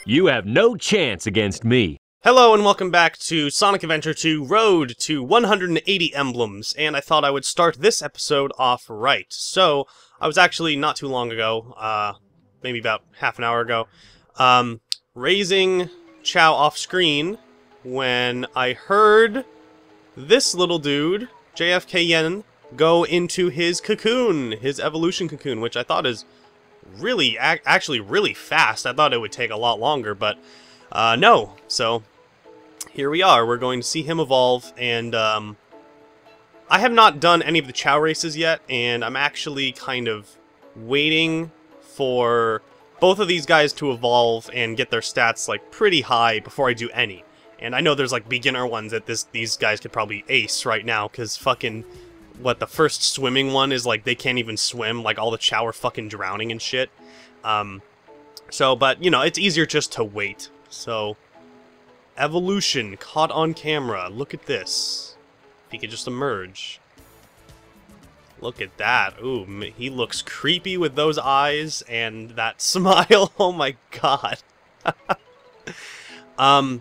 You have no chance against me. Hello and welcome back to Sonic Adventure 2 Road to 180 Emblems, and I thought I would start this episode off right. So, I was actually not too long ago, maybe about half an hour ago, raising Chao off screen when I heard this little dude, JFK Yen, go into his cocoon, his evolution cocoon, which I thought is really, actually really fast. I thought it would take a lot longer, but no. So here we are. We're going to see him evolve, and I have not done any of the Chao races yet, and I'm actually kind of waiting for both of these guys to evolve and get their stats like pretty high before I do any. And I know there's like beginner ones that these guys could probably ace right now, because fucking the first swimming one is like they can't even swim, like all the Chao are fucking drowning and shit. But you know, it's easier just to wait. So, evolution caught on camera. Look at this. If he could just emerge. Look at that. Ooh, he looks creepy with those eyes and that smile. Oh my god. I'm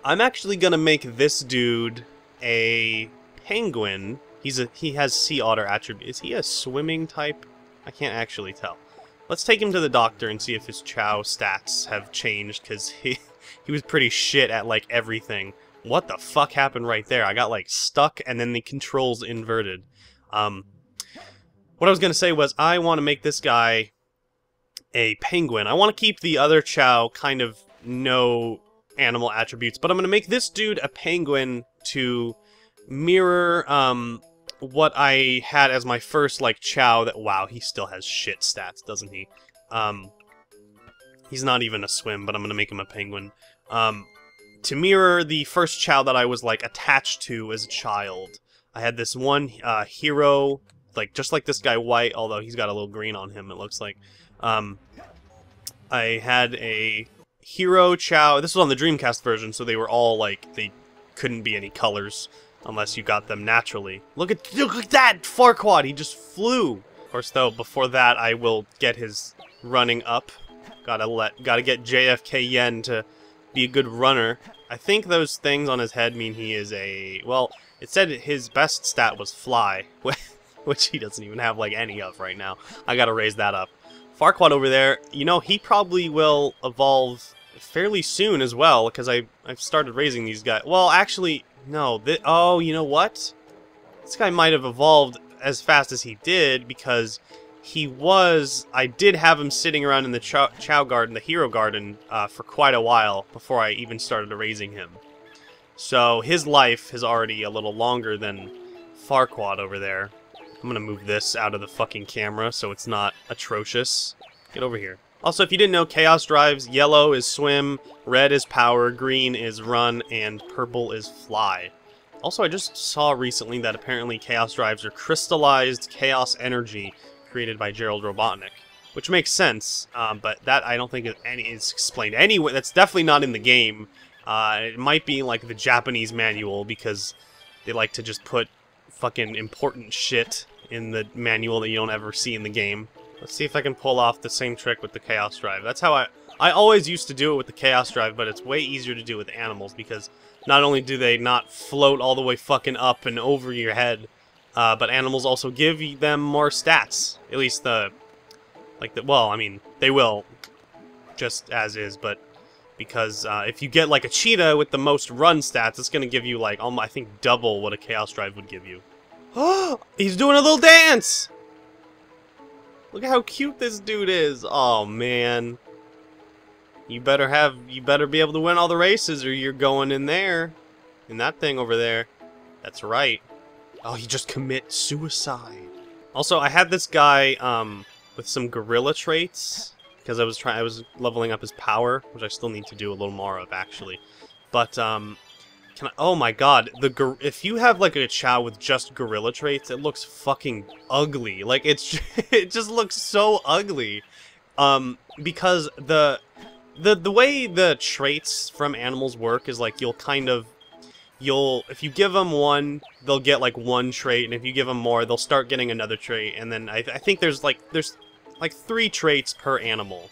actually gonna make this dude a penguin. He has sea otter attributes. Is he a swimming type? I can't actually tell. Let's take him to the doctor and see if his Chao stats have changed, because he was pretty shit at like everything. What the fuck happened right there? I got like stuck and then the controls inverted. What I was gonna say was I want to make this guy a penguin. I want to keep the other Chao kind of no animal attributes, but I'm gonna make this dude a penguin to mirror what I had as my first like Chao. That, wow, he still has shit stats, doesn't he? He's not even a swim, but I'm gonna make him a penguin to mirror the first Chao that I was like attached to as a child. I had this one hero, like just like this guy White, although he's got a little green on him, it looks like. I had a Hero Chao. This was on the Dreamcast version, so they were all like, they couldn't be any colors unless you got them naturally. Look at that Farquaad, he just flew. Of course, though, before that, I will get his running up. Gotta get JFK Yen to be a good runner. I think those things on his head mean he is a, well, it said his best stat was fly, which he doesn't even have like any of right now. I gotta raise that up. Farquaad over there, you know, he probably will evolve fairly soon as well, because I've started raising these guys. Well, actually, no. Oh, you know what? This guy might have evolved as fast as he did, because I did have him sitting around in the Chao Garden, the Hero Garden, for quite a while before I even started raising him. So his life is already a little longer than Farquaad over there. I'm gonna move this out of the fucking camera so it's not atrocious. Get over here. Also, if you didn't know, Chaos Drives, yellow is swim, red is power, green is run, and purple is fly. Also, I just saw recently that apparently Chaos Drives are crystallized chaos energy created by Gerald Robotnik, which makes sense, but that I don't think is explained anyway. That's definitely not in the game. It might be like the Japanese manual, because they like to just put fucking important shit in the manual that you don't ever see in the game. Let's see if I can pull off the same trick with the Chaos Drive. That's how I always used to do it with the Chaos Drive, but it's way easier to do with animals, because not only do they not float all the way fucking up and over your head, but animals also give them more stats. At least well, I mean, they will, just as is, but because if you get like a cheetah with the most run stats, it's gonna give you like, I think, double what a Chaos Drive would give you. Oh, he's doing a little dance! Look at how cute this dude is. Oh man. You better be able to win all the races, or you're going in there. In that thing over there. That's right. Oh, he just commit suicide. Also, I had this guy with some gorilla traits, because I was leveling up his power, which I still need to do a little more of actually. But oh my god, if you have like a Chao with just gorilla traits, it looks fucking ugly. Like it just looks so ugly. Because the way the traits from animals work is like if you give them one, they'll get like one trait, and if you give them more, they'll start getting another trait, and then I think there's like 3 traits per animal.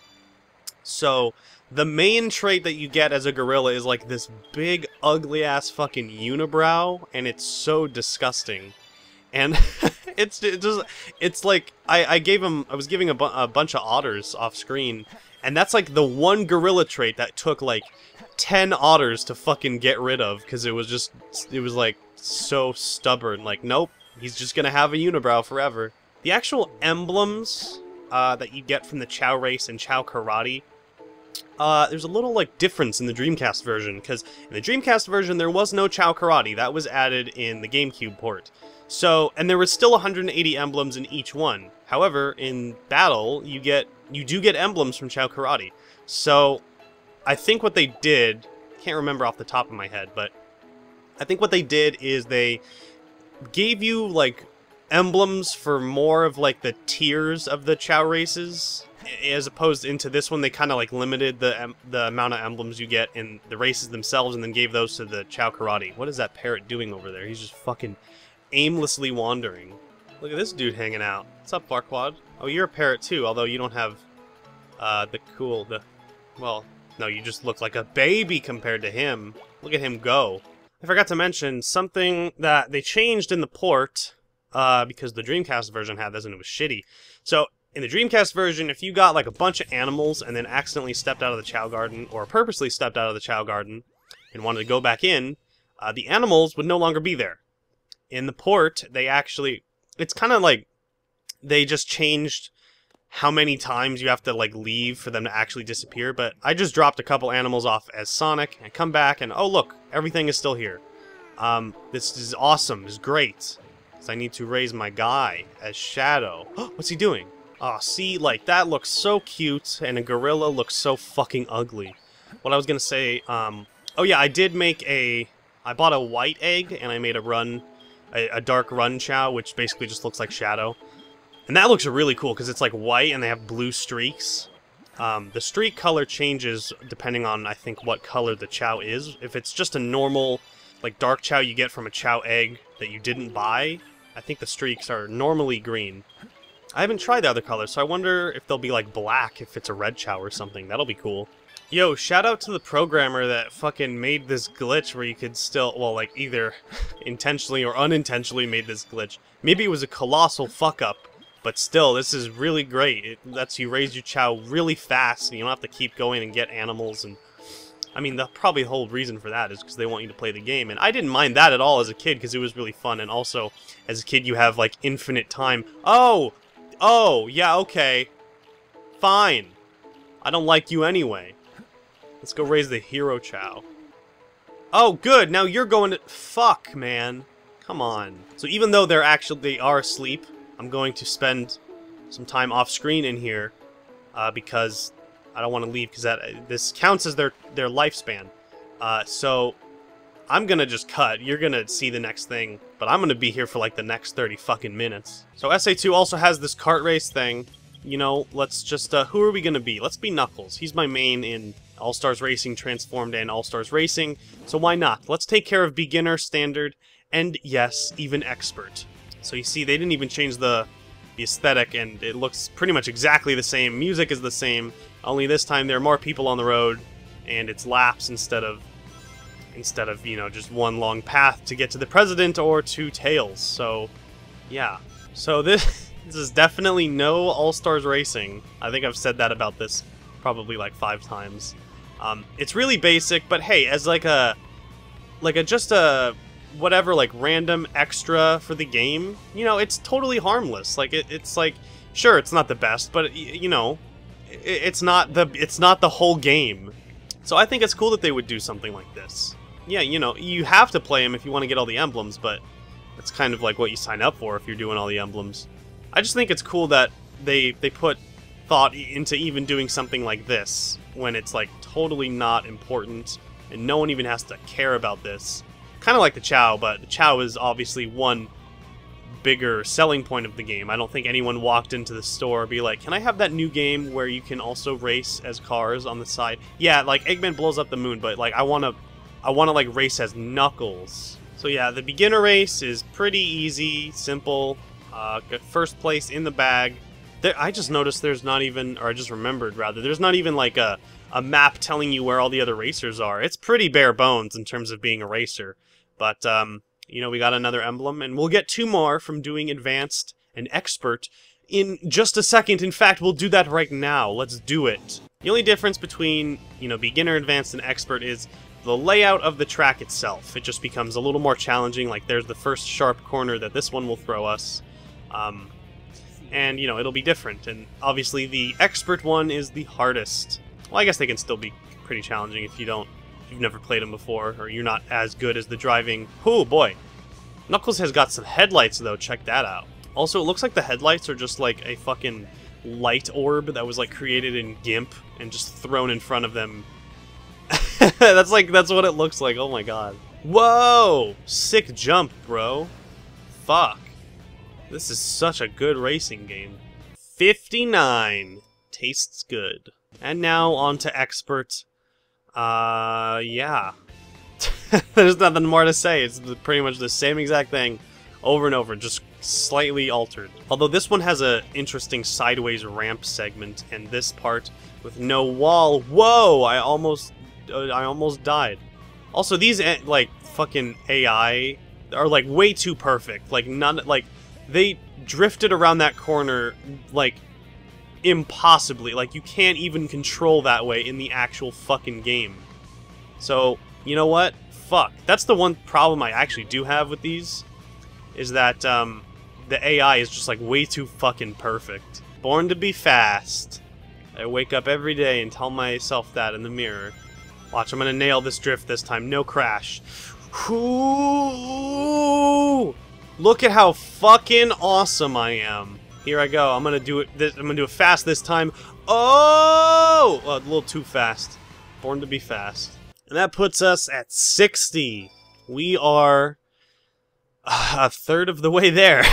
So the main trait that you get as a gorilla is like this big, ugly-ass fucking unibrow, and it's so disgusting. And it's like I was giving a bunch of otters off screen, and that's like the one gorilla trait that took like 10 otters to fucking get rid of, because it was like so stubborn. Like, nope, he's just gonna have a unibrow forever. The actual emblems that you get from the Chao Race and Chao Karate, there's a little like difference in the Dreamcast version, because in the Dreamcast version there was no Chao Karate. That was added in the GameCube port. So, and there was still 180 emblems in each one. However, in battle, you do get emblems from Chao Karate. So, I think what they did, can't remember off the top of my head, but I think what they did is they gave you like emblems for more of like the tiers of the Chao races, as opposed into this one they kind of like limited the amount of emblems you get in the races themselves, and then gave those to the Chao Karate. What is that parrot doing over there? He's just fucking aimlessly wandering. Look at this dude hanging out. What's up, Farquaad? Oh, you're a parrot too, although you don't have well, no, you just look like a baby compared to him. Look at him go. I forgot to mention something that they changed in the port, because the Dreamcast version had this and it was shitty. So, in the Dreamcast version, if you got like a bunch of animals and then accidentally stepped out of the Chao Garden, or purposely stepped out of the Chao Garden and wanted to go back in, the animals would no longer be there. In the port, they actually, it's kind of like they just changed how many times you have to like leave for them to actually disappear, but I just dropped a couple animals off as Sonic and come back and oh look, everything is still here. This is awesome, this is great. So I need to raise my guy as Shadow. What's he doing? Oh, see, like that looks so cute, and a gorilla looks so fucking ugly. What I was gonna say, oh yeah, I bought a white egg and I made a dark run Chao, which basically just looks like Shadow. And that looks really cool because it's like white and they have blue streaks. The streak color changes depending on, I think, what color the Chao is. If it's just a normal, like, dark Chao you get from a Chao egg that you didn't buy, I think the streaks are normally green. I haven't tried the other colors, so I wonder if they'll be, like, black if it's a red Chao or something. That'll be cool. Yo, shout out to the programmer that fucking made this glitch where you could still, well, like, either intentionally or unintentionally made this glitch. Maybe it was a colossal fuck-up. But still, this is really great. It lets you raise your Chao really fast, and you don't have to keep going and get animals. And I mean, probably the whole reason for that is because they want you to play the game. And I didn't mind that at all as a kid, because it was really fun. And also, as a kid, you have, like, infinite time. Oh! Oh, yeah, okay. Fine. I don't like you anyway. Let's go raise the Hero Chao. Oh, good! Now you're going to... Fuck, man. Come on. So even though they are asleep, I'm going to spend some time off screen in here because I don't want to leave, because this counts as their lifespan. So I'm gonna just cut. You're gonna see the next thing, but I'm gonna be here for like the next 30 fucking minutes. So SA2 also has this kart race thing. You know, let's just who are we gonna be? Let's be Knuckles. He's my main in All-Stars Racing Transformed and All-Stars Racing, so why not? Let's take care of beginner, standard, and yes, even expert. So you see, they didn't even change the aesthetic, and it looks pretty much exactly the same. Music is the same, only this time there are more people on the road, and it's laps instead of, you know, just one long path to get to the president or two tails. So, yeah. So this is definitely no All-Stars Racing. I think I've said that about this probably like 5 times. It's really basic, but hey, as like a whatever, like, random extra for the game, you know, it's totally harmless. Like, it's like, sure, it's not the best, but, you know, it's not the whole game. So I think it's cool that they would do something like this. Yeah, you know, you have to play them if you want to get all the emblems, but it's kind of like what you sign up for if you're doing all the emblems. I just think it's cool that they put thought into even doing something like this, when it's, like, totally not important, and no one even has to care about this. Kind of like the Chao, but the Chao is obviously one bigger selling point of the game. I don't think anyone walked into the store and be like, can I have that new game where you can also race as cars on the side? Yeah, like, Eggman blows up the moon, but, like, I wanna like, race as Knuckles. So yeah, the beginner race is pretty easy, simple. Got first place in the bag. I just noticed there's not even, or I just remembered rather, there's not even like a map telling you where all the other racers are. It's pretty bare bones in terms of being a racer. But, you know, we got another emblem, and we'll get 2 more from doing Advanced and Expert in just a second. In fact, we'll do that right now. Let's do it. The only difference between, you know, Beginner, Advanced, and Expert is the layout of the track itself. It just becomes a little more challenging. Like, there's the first sharp corner that this one will throw us. And, you know, it'll be different. And obviously the Expert one is the hardest. Well, I guess they can still be pretty challenging if you've never played them before, or you're not as good as the driving. Oh boy. Knuckles has got some headlights though, check that out. Also, it looks like the headlights are just like a fucking light orb that was like created in GIMP and just thrown in front of them. that's what it looks like, oh my god. Whoa! Sick jump, bro. Fuck. This is such a good racing game. 59. Tastes good. And now on to Expert. Yeah. There's nothing more to say. It's pretty much the same exact thing over and over, just slightly altered. Although this one has a interesting sideways ramp segment, and this part with no wall. Whoa! I almost died. Also, these like fucking AI are like way too perfect. Like they drifted around that corner like impossibly. Like, you can't even control that way in the actual fucking game. So, you know what? Fuck. That's the one problem I actually do have with these, is that the AI is just like way too fucking perfect. Born to be fast. I wake up every day and tell myself that in the mirror. Watch, I'm gonna nail this drift this time. No crash. Ooh! Look at how fucking awesome I am. Here I go. I'm gonna do it. I'm gonna do it fast this time. Oh! Well, a little too fast. Born to be fast. And that puts us at 60. We are a third of the way there.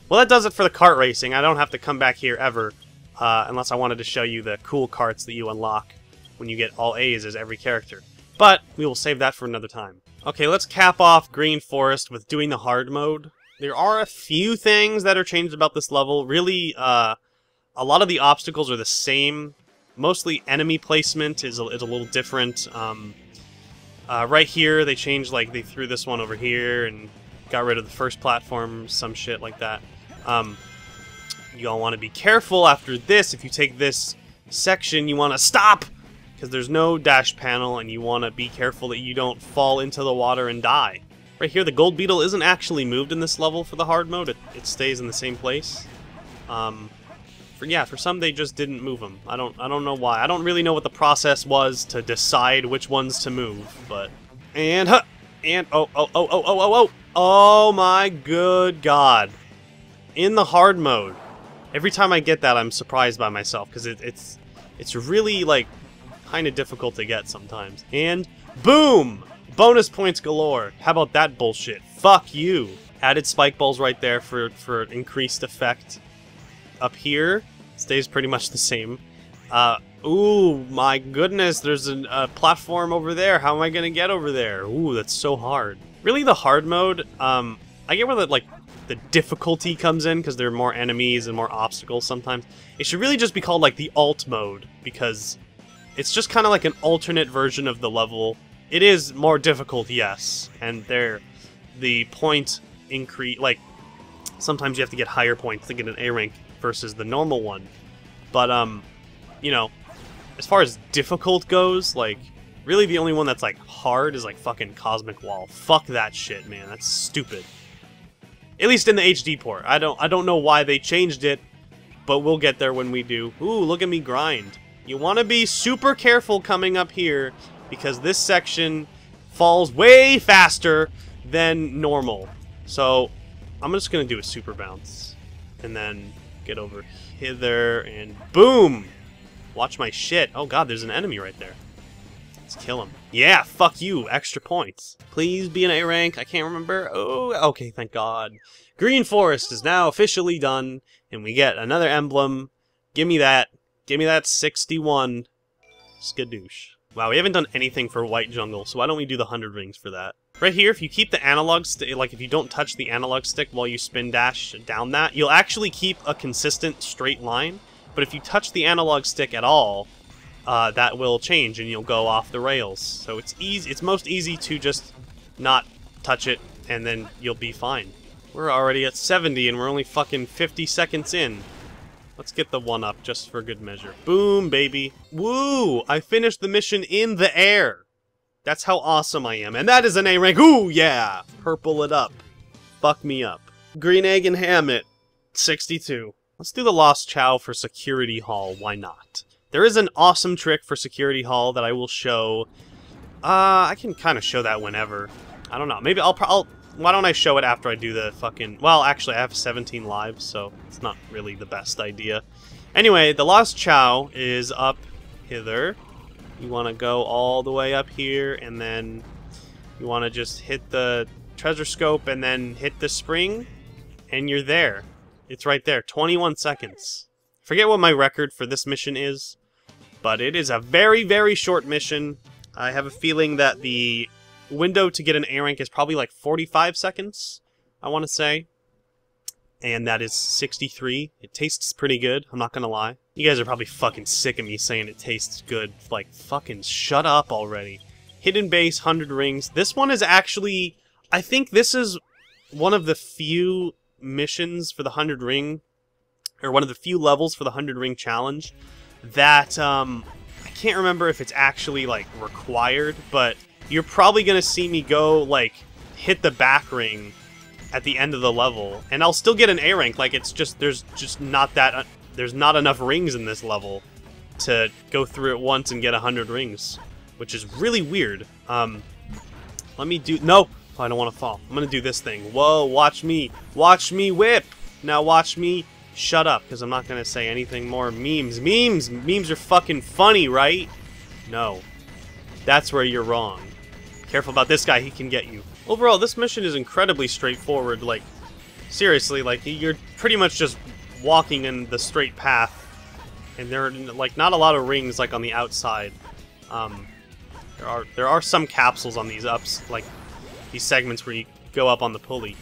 Well, that does it for the kart racing. I don't have to come back here ever, unless I wanted to show you the cool karts that you unlock when you get all A's as every character. But we will save that for another time. Okay, let's cap off Green Forest with doing the hard mode. There are a few things that are changed about this level. Really, a lot of the obstacles are the same. Mostly enemy placement is a little different. Right here, they changed, like, they threw this one over here and got rid of the first platform, some shit like that. You all want to be careful after this. If you take this section, you want to stop! Because there's no dash panel, and you want to be careful that you don't fall into the water and die. Right here, the gold beetle isn't actually moved in this level for the hard mode. It stays in the same place. For some they just didn't move them. I don't know why. I don't really know what the process was to decide which ones to move, but oh my good god. In the hard mode. Every time I get that, I'm surprised by myself, because it's really like kind of difficult to get sometimes. And boom! Bonus points galore. How about that bullshit? Fuck you. Added spike balls right there for increased effect. Up here, stays pretty much the same. Ooh, my goodness, there's a platform over there. How am I gonna get over there? Ooh, that's so hard. Really, the hard mode, I get where the difficulty comes in, because there are more enemies and more obstacles sometimes. It should really just be called, like, the alt mode, because it's just kind of like an alternate version of the level. It is more difficult, yes, and the point increase, like, sometimes you have to get higher points to get an A rank versus the normal one. But, you know, as far as difficult goes, like, really the only one that's, like, hard is, like, fucking Cosmic Wall. Fuck that shit, man. That's stupid. At least in the HD port. I don't know why they changed it, but we'll get there when we do. Ooh, look at me grind. You want to be super careful coming up here, because this section falls way faster than normal. So, I'm just going to do a super bounce. And then get over hither, and boom! Watch my shit. Oh god, there's an enemy right there. Let's kill him. Yeah, fuck you. Extra points. Please be an A rank. I can't remember. Oh, okay, thank god. Green Forest is now officially done, and we get another emblem. Give me that. Give me that 61. Skadoosh. Wow, we haven't done anything for White Jungle, so why don't we do the 100 rings for that? Right here, if you keep the analog stick, like if you don't touch the analog stick while you spin dash down that, you'll actually keep a consistent straight line. But if you touch the analog stick at all, that will change and you'll go off the rails. So it's easy. It's most easy to just not touch it and then you'll be fine. We're already at 70 and we're only fucking 50 seconds in. Let's get the one up just for good measure. Boom, baby. Woo! I finished the mission in the air. That's how awesome I am. And that is an A rank. Ooh, yeah! Purple it up. Fuck me up. Green egg and ham it. 62. Let's do the Lost Chao for Security Hall. Why not? There is an awesome trick for Security Hall that I will show. I can kind of show that whenever. I don't know. Maybe I'll why don't I show it after I do the fucking... Well, actually, I have 17 lives, so it's not really the best idea. Anyway, the Lost Chao is up hither. You want to go all the way up here, and then you want to just hit the treasure scope and then hit the spring, and you're there. It's right there. 21 seconds. Forget what my record for this mission is, but it is a very, very short mission. I have a feeling that the window to get an A rank is probably like 45 seconds, I want to say. And that is 63. It tastes pretty good, I'm not gonna lie. You guys are probably fucking sick of me saying it tastes good. Like, fucking shut up already. Hidden Base, 100 Rings. This one is actually... I think this is one of the few missions for the 100 Ring... Or one of the few levels for the 100 Ring Challenge that, I can't remember if it's actually, like, required, but you're probably gonna see me go, like, hit the back ring at the end of the level, and I'll still get an A rank. Like, it's just, there's just not that, there's not enough rings in this level to go through it once and get 100 rings, which is really weird. Let me do, no, I don't want to fall. I'm gonna do this thing. Whoa, watch me whip. Now watch me shut up, because I'm not gonna say anything more. Memes are fucking funny, right? No, that's where you're wrong. Careful about this guy, he can get you. Overall, this mission is incredibly straightforward. Like, seriously, like, you're pretty much just walking in the straight path, and there are, like, not a lot of rings, like, on the outside. There are some capsules on these ups, like, these segments where you go up on the pulley.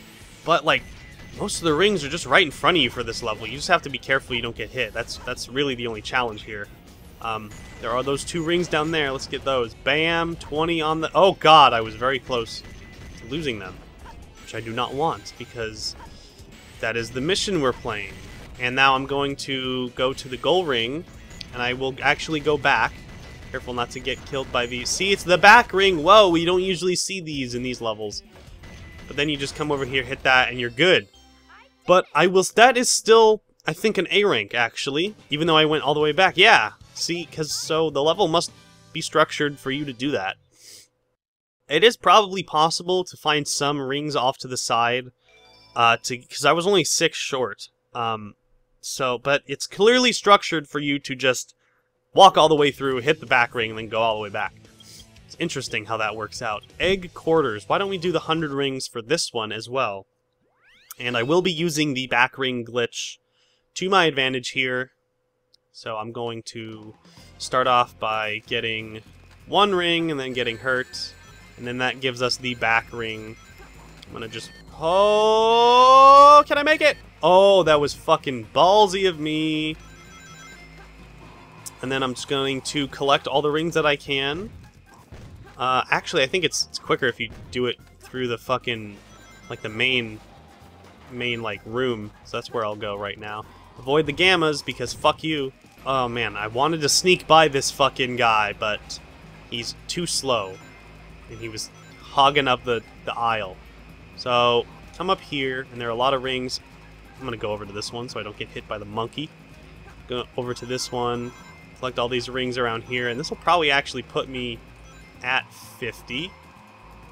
But, like, most of the rings are just right in front of you for this level. You just have to be careful you don't get hit. That's really the only challenge here. There are those 2 rings down there. Let's get those. Bam! 20 on the... Oh, God, I was very close to losing them. Which I do not want, because that is the mission we're playing. And now I'm going to go to the goal ring, and I will actually go back. Careful not to get killed by these. See, it's the back ring! Whoa, we don't usually see these in these levels. But then you just come over here, hit that, and you're good. But that is still, I think, an A rank, actually. Even though I went all the way back. Yeah! See, so the level must be structured for you to do that. It is probably possible to find some rings off to the side, because I was only 6 short. But it's clearly structured for you to just walk all the way through, hit the back ring, and then go all the way back. It's interesting how that works out. Egg quarters. Why don't we do the 100 rings for this one as well? And I will be using the back ring glitch to my advantage here. So I'm going to start off by getting 1 ring and then getting hurt. And then that gives us the back ring. I'm gonna just... Oh! Can I make it? Oh, that was fucking ballsy of me. And then I'm just going to collect all the rings that I can. Actually, I think it's quicker if you do it through the fucking... like, the main like, room. So that's where I'll go right now. Avoid the gammas, because fuck you. Oh, man, I wanted to sneak by this fucking guy, but he's too slow. And he was hogging up the aisle. So, come up here, and there are a lot of rings. I'm gonna go over to this one so I don't get hit by the monkey. Go over to this one, collect all these rings around here, and this will probably actually put me at 50.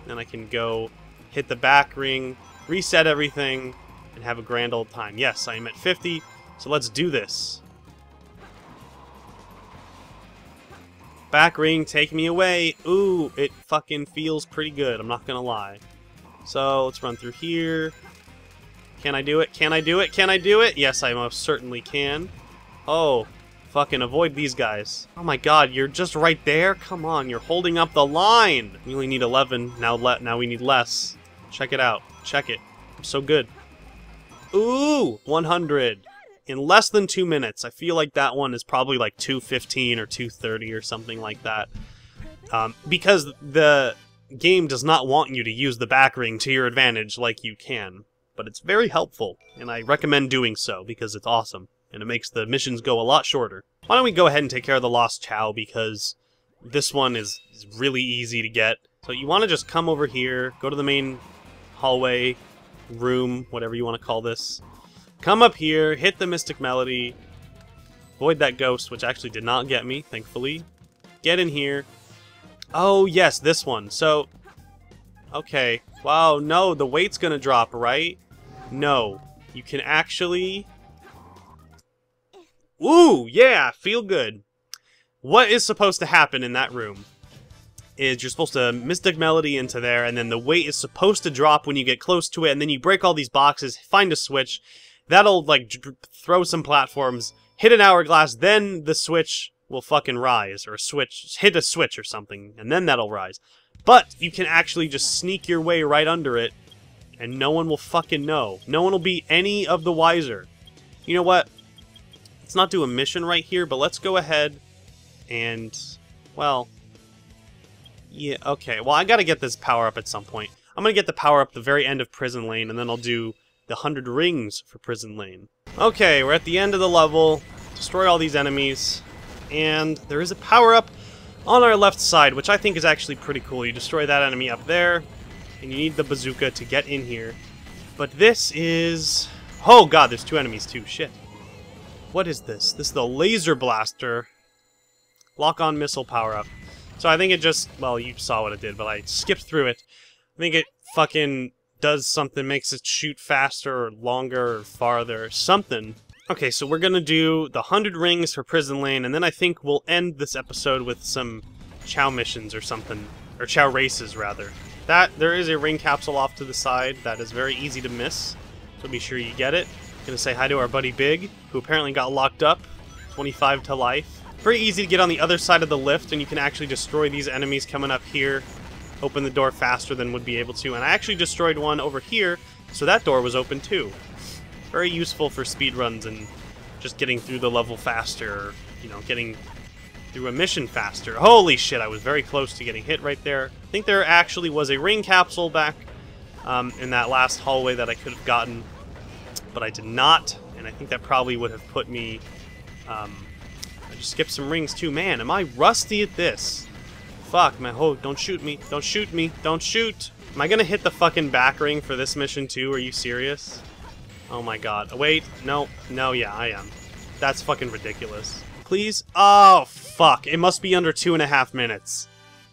Then I can go hit the back ring, reset everything, and have a grand old time. Yes, I am at 50, so let's do this. Back ring, take me away. Ooh, it fucking feels pretty good, I'm not gonna lie. So, let's run through here. Can I do it? Can I do it? Can I do it? Yes, I most certainly can. Oh, Fucking avoid these guys. Oh my god, you're just right there? Come on, you're holding up the line! We only need 11, now we need less. Check it out. Check it. I'm so good. Ooh! 100. In less than 2 minutes. I feel like that one is probably like 2:15 or 2:30 or something like that. Because the game does not want you to use the back ring to your advantage like you can. But it's very helpful, and I recommend doing so because it's awesome. And it makes the missions go a lot shorter. Why don't we go ahead and take care of the Lost Chao, because this one is really easy to get. So you want to just come over here, go to the main hallway, room, whatever you want to call this. Come up here, hit the Mystic Melody, avoid that ghost, which actually did not get me, thankfully. Get in here. Oh, yes, this one. So, okay. Wow, no, the weight's gonna drop, right? No. You can actually... Ooh, yeah, feel good. What is supposed to happen in that room is you're supposed to Mystic Melody into there, and then the weight is supposed to drop when you get close to it, and then you break all these boxes, find a switch, that'll, like, throw some platforms, hit an hourglass, then the switch will fucking rise, or hit a switch or something, and then that'll rise. But you can actually just sneak your way right under it, and no one will fucking know. No one will be any of the wiser. You know what? Let's not do a mission right here, but let's go ahead and, well, yeah, okay. Well, I gotta get this power-up at some point. I'm gonna get the power-up at the very end of Prison Lane, and then I'll do the 100 rings for Prison Lane. Okay, we're at the end of the level. Destroy all these enemies. And there is a power-up on our left side, which I think is actually pretty cool. You destroy that enemy up there, and you need the bazooka to get in here. But this is... Oh god, there's 2 enemies too. Shit. What is this? This is the laser blaster. Lock-on missile power-up. So I think it just... Well, you saw what it did, but I skipped through it. I think it fucking does something, makes it shoot faster or longer or farther or something. Okay, so we're gonna do the 100 rings for Prison Lane, and then I think we'll end this episode with some Chao missions or something. Or Chao Races, rather. There is a ring capsule off to the side that is very easy to miss, so be sure you get it. Gonna say hi to our buddy Big, who apparently got locked up, 25 to life. Very easy to get on the other side of the lift, and you can actually destroy these enemies coming up here. Open the door faster than would be able to, and I actually destroyed one over here, so that door was open too. Very useful for speedruns and just getting through the level faster, or, you know, getting through a mission faster. Holy shit, I was very close to getting hit right there. I think there actually was a ring capsule back in that last hallway that I could have gotten, but I did not, and I think that probably would have put me... I just skipped some rings too. Man, am I rusty at this? Fuck, man. Oh, don't shoot me. Don't shoot me. Don't shoot. Am I gonna hit the fucking back ring for this mission too? Are you serious? Oh my god. Wait. No. No, yeah, I am. That's fucking ridiculous. Please? Oh, fuck. It must be under 2.5 minutes.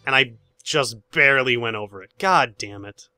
And I just barely went over it. God damn it.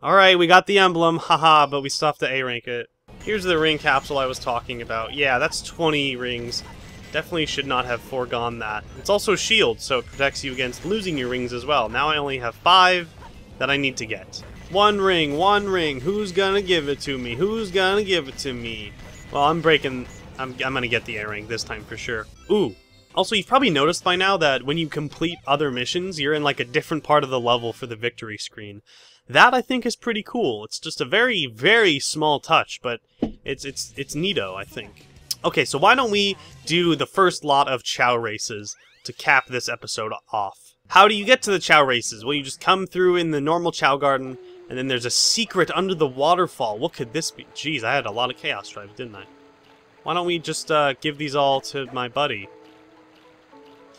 Alright, we got the emblem. Haha, but we still have to A-rank it. Here's the ring capsule I was talking about. Yeah, that's 20 rings. Definitely should not have foregone that. It's also a shield, so it protects you against losing your rings as well. Now I only have 5 that I need to get. One ring, who's gonna give it to me? Who's gonna give it to me? Well, I'm gonna get the A rank this time for sure. Ooh. Also, you've probably noticed by now that when you complete other missions, you're in like a different part of the level for the victory screen. That, I think, is pretty cool. It's just a very, very small touch, but it's neato, I think. Okay, so why don't we do the first lot of Chao Races to cap this episode off. How do you get to the Chao Races? Well, you just come through in the normal Chao Garden, and then there's a secret under the waterfall. What could this be? Jeez, I had a lot of Chaos Drives, didn't I? Why don't we just give these all to my buddy?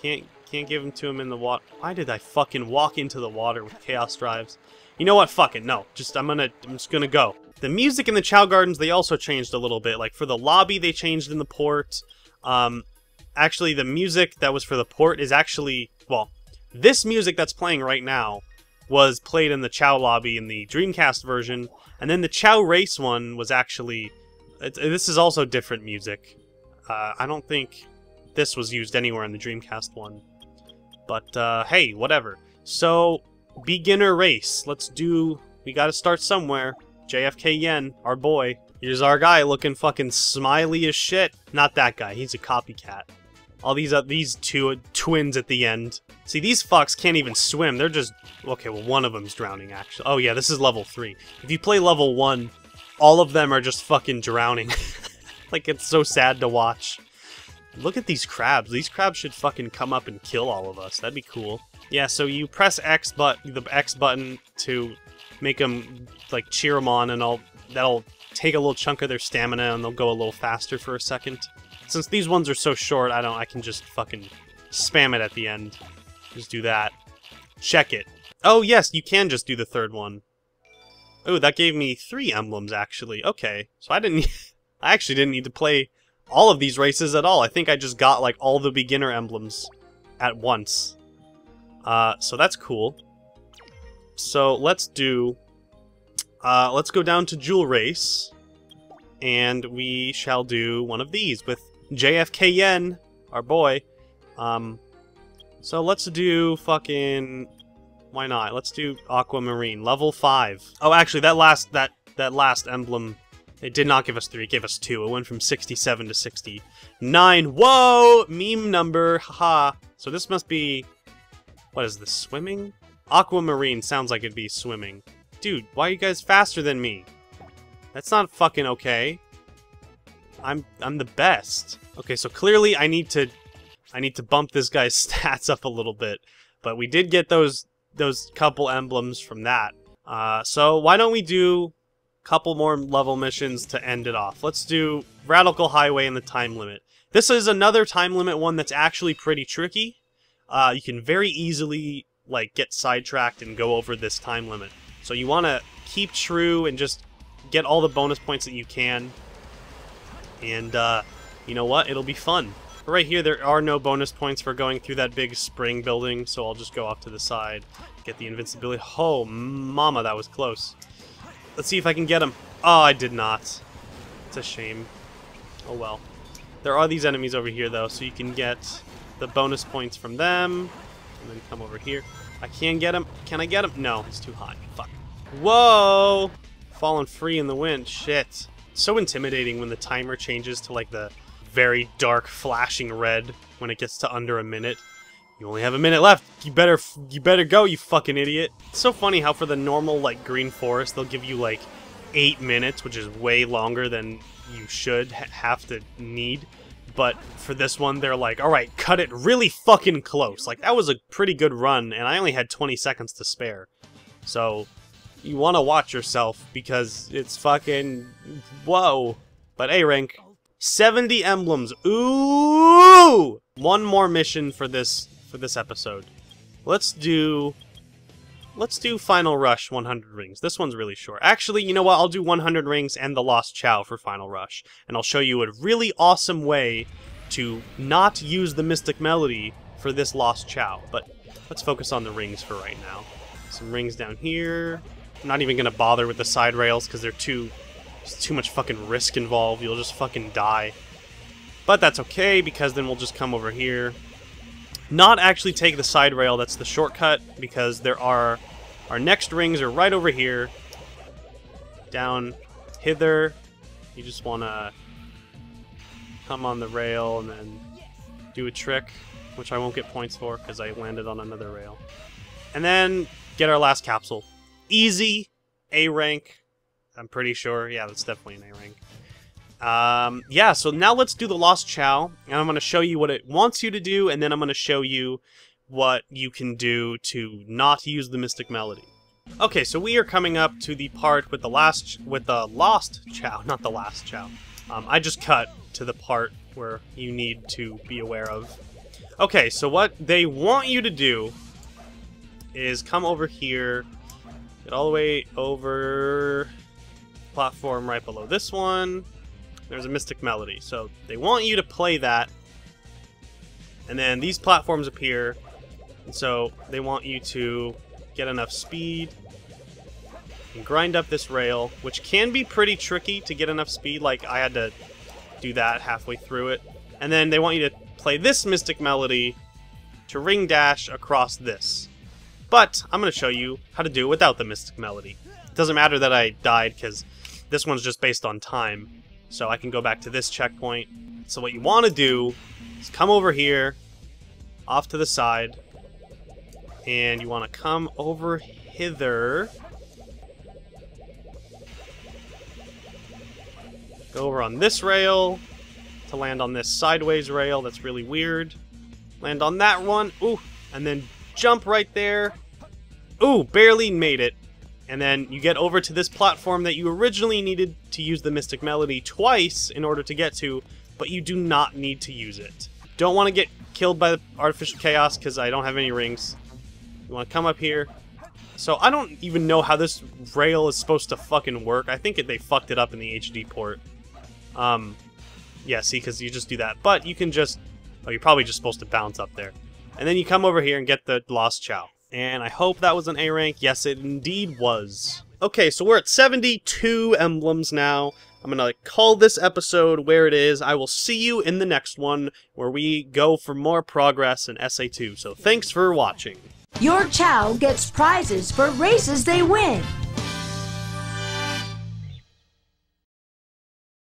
Can't give them to him in the water. Why did I fucking walk into the water with Chaos Drives? You know what? Fuck it. No. I'm just gonna go. The music in the Chao Gardens, they also changed a little bit. Like, for the lobby, they changed in the port. Actually, the music that was for the port is actually... Well, this music that's playing right now was played in the Chao lobby in the Dreamcast version. And then the Chao Race one was actually... This is also different music. I don't think this was used anywhere in the Dreamcast one. But, hey, whatever. So, beginner race. Let's do... We gotta start somewhere. JFK Yen, our boy. Here's our guy looking fucking smiley as shit. Not that guy, he's a copycat. All these two twins at the end. See, these fucks can't even swim. They're just... Okay, well, one of them's drowning, actually. Oh, yeah, this is level 3. If you play level 1, all of them are just fucking drowning. Like, it's so sad to watch. Look at these crabs. These crabs should fucking come up and kill all of us. That'd be cool. Yeah, so you press the X button to make them, like, cheer them on, and that'll take a little chunk of their stamina, and they'll go a little faster for a second. Since these ones are so short, I can just fucking spam it at the end. Just do that. Check it. Oh, yes, you can just do the third one. Oh, that gave me 3 emblems, actually. Okay, so I actually didn't need to play all of these races at all. I think I just got, like, all the beginner emblems at once. So that's cool. So let's go down to Jewel Race, and we shall do one of these with JFK Yen, our boy. So let's do fucking... Why not? Let's do Aquamarine, level 5. Oh, actually, that last emblem, it did not give us 3, it gave us 2. It went from 67 to 69. Whoa! Meme number, haha. So this must be... What is this, swimming? Aquamarine sounds like it'd be swimming. Dude, why are you guys faster than me? That's not fucking okay. I'm the best. Okay, so clearly I need to bump this guy's stats up a little bit. But we did get those couple emblems from that. So why don't we do a couple more level missions to end it off? Let's do Radical Highway and the Time Limit. This is another time limit one that's actually pretty tricky. You can very easily, like, get sidetracked and go over this time limit. So you want to keep true and just get all the bonus points that you can. And, you know what? It'll be fun. But right here, there are no bonus points for going through that big spring building, so I'll just go off to the side, get the invincibility. Oh, mama, that was close. Let's see if I can get him. Oh, I did not. It's a shame. Oh, well. There are these enemies over here, though, so you can get the bonus points from them, and then come over here. I can get him. Can I get him? No, he's too high. Fuck. Whoa! Falling free in the wind. Shit. So intimidating when the timer changes to, like, the very dark flashing red when it gets to under a minute. You only have a minute left. You better go, you fucking idiot. It's so funny how for the normal, like, green forest, they'll give you, like, 8 minutes, which is way longer than you should have to need. But for this one, they're like, alright, cut it really fucking close. Like, that was a pretty good run, and I only had 20 seconds to spare. So, you want to watch yourself, because it's fucking... Whoa. But A rank. 70 emblems. Ooh! One more mission for this episode. Let's do Final Rush 100 rings. This one's really short. Actually, you know what? I'll do 100 rings and the Lost Chao for Final Rush. And I'll show you a really awesome way to not use the Mystic Melody for this Lost Chao. But let's focus on the rings for right now. Some rings down here. I'm not even going to bother with the side rails because there's too much fucking risk involved. You'll just fucking die. But that's okay because then we'll just come over here. Not actually take the side rail, that's the shortcut, because our next rings are right over here. Down hither. You just want to come on the rail and then do a trick, which I won't get points for because I landed on another rail. And then get our last capsule. Easy, A rank, I'm pretty sure. Yeah, that's definitely an A rank. Yeah, so now let's do the Lost Chao, and I'm going to show you what it wants you to do, and then I'm going to show you what you can do to not use the Mystic Melody. Okay, so we are coming up to the part with the Lost Chao, not the Last Chao. I just cut to the part where you need to be aware of. Okay, so what they want you to do is come over here, get all the way over platform right below this one. There's a Mystic Melody, so they want you to play that, and then these platforms appear, and so they want you to get enough speed and grind up this rail, which can be pretty tricky to get enough speed, like I had to do that halfway through it, and then they want you to play this Mystic Melody to ring dash across this. But I'm going to show you how to do it without the Mystic Melody. It doesn't matter that I died, because this one's just based on time. So I can go back to this checkpoint. So what you want to do is come over here, off to the side, and you want to come over hither. Go over on this rail to land on this sideways rail. That's really weird. Land on that one. Ooh, and then jump right there. Ooh, barely made it. And then you get over to this platform that you originally needed to use the Mystic Melody twice in order to get to, but you do not need to use it. Don't want to get killed by the Artificial Chaos because I don't have any rings. You want to come up here. So I don't even know how this rail is supposed to fucking work. I think they fucked it up in the HD port. Yeah, see, because you just do that. But you can just... Oh, you're probably just supposed to bounce up there. And then you come over here and get the Lost Chao. And I hope that was an A rank. Yes, it indeed was. Okay, so we're at 72 emblems now. I'm gonna call this episode where it is. I will see you in the next one, where we go for more progress in SA2. So thanks for watching. Your Chao gets prizes for races they win.